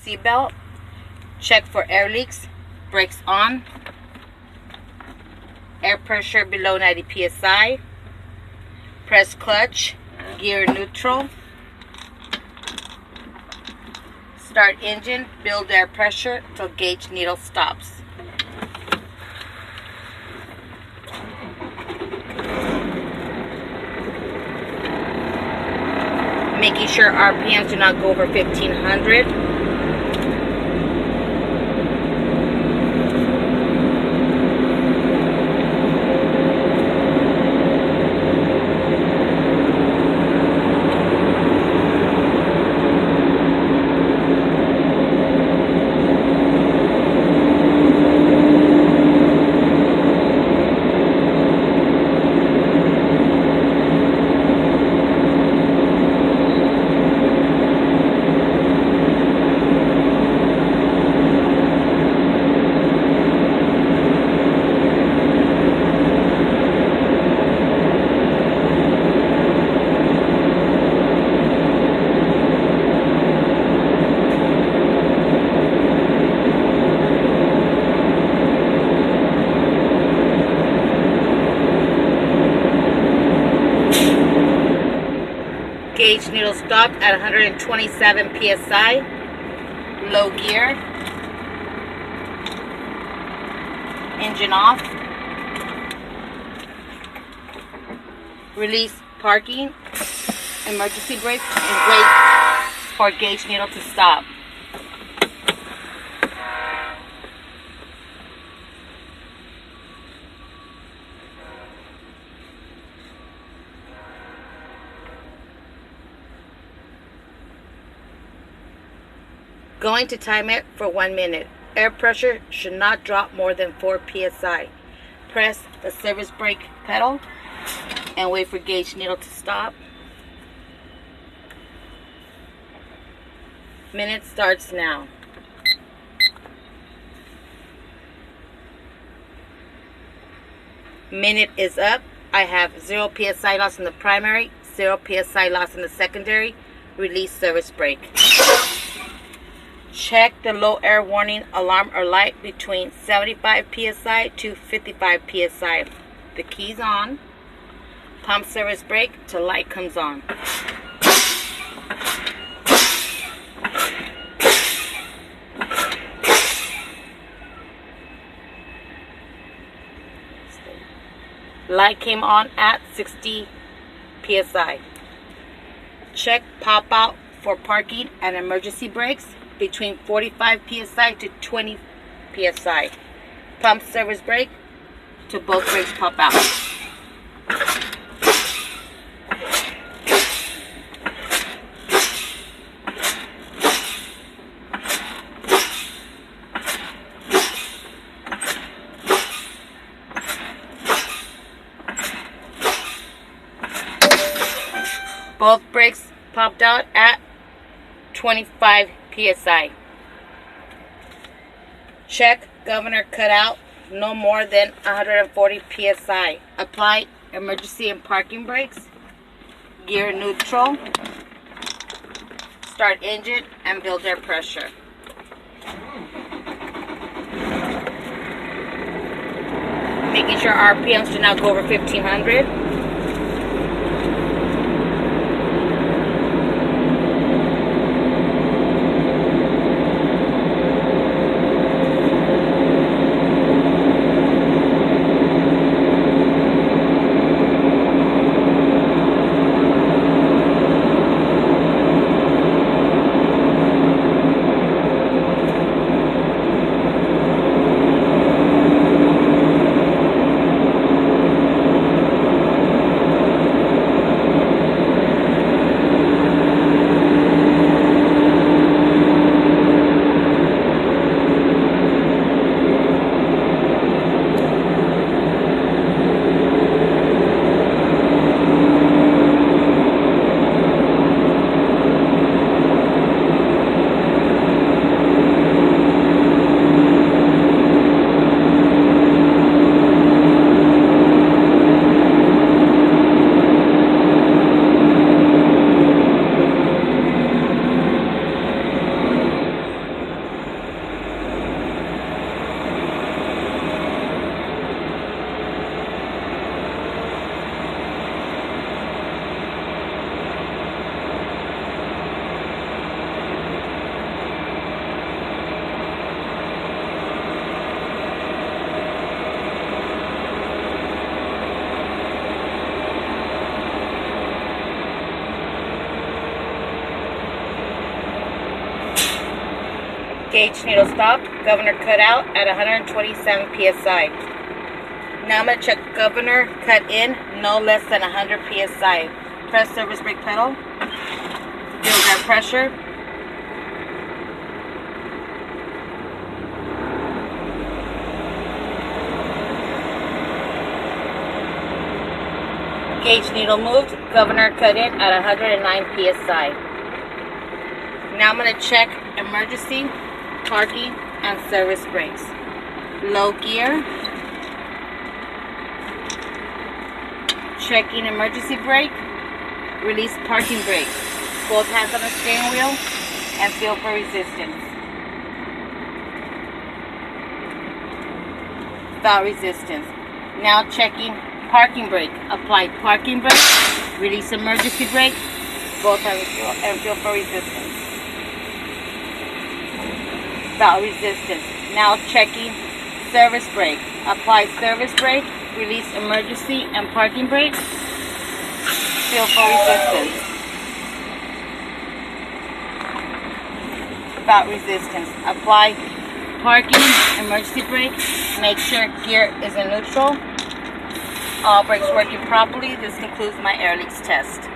seatbelt. Check for air leaks. Brakes on. Air pressure below 90 psi. Press clutch. Gear neutral. Start engine. Build air pressure till gauge needle stops. Making sure RPMs do not go over 1500. Gauge needle stopped at 127 psi. Low gear. Engine off. Release parking. Emergency brake and wait for gauge needle to stop. Going to time it for 1 minute. Air pressure should not drop more than 4 psi. Press the service brake pedal and wait for gauge needle to stop. Minute starts now. Minute is up. I have 0 psi loss in the primary, 0 psi loss in the secondary. Release service brake. Check the low air warning alarm or light between 75 psi to 55 psi. The key's on. Pump service brake till light comes on. Light came on at 60 psi. Check pop out for parking and emergency brakes between 45 psi to 20 psi. Pump service brake till both brakes pop out. Both brakes popped out at 25 psi. Check governor cutout no more than 140 psi. Apply emergency and parking brakes. Gear neutral. Start engine and build air pressure. Making sure RPMs do not go over 1500. Gauge needle stop, governor cut out at 127 psi. Now I'm going to check governor cut in, no less than 100 psi. Press service brake pedal. Feel that pressure. Gauge needle moved, governor cut in at 109 psi. Now I'm going to check emergency, parking, and service brakes. Low gear. Checking emergency brake. Release parking brake. Both hands on the steering wheel and feel for resistance. Without resistance. Now checking parking brake. Apply parking brake. Release emergency brake. Both hands and feel for resistance. Without resistance. Now checking service brake. Apply service brake. Release emergency and parking brake. Feel for resistance. Without resistance. Apply parking, emergency brake. Make sure gear is in neutral. All brakes working properly. This concludes my air leaks test.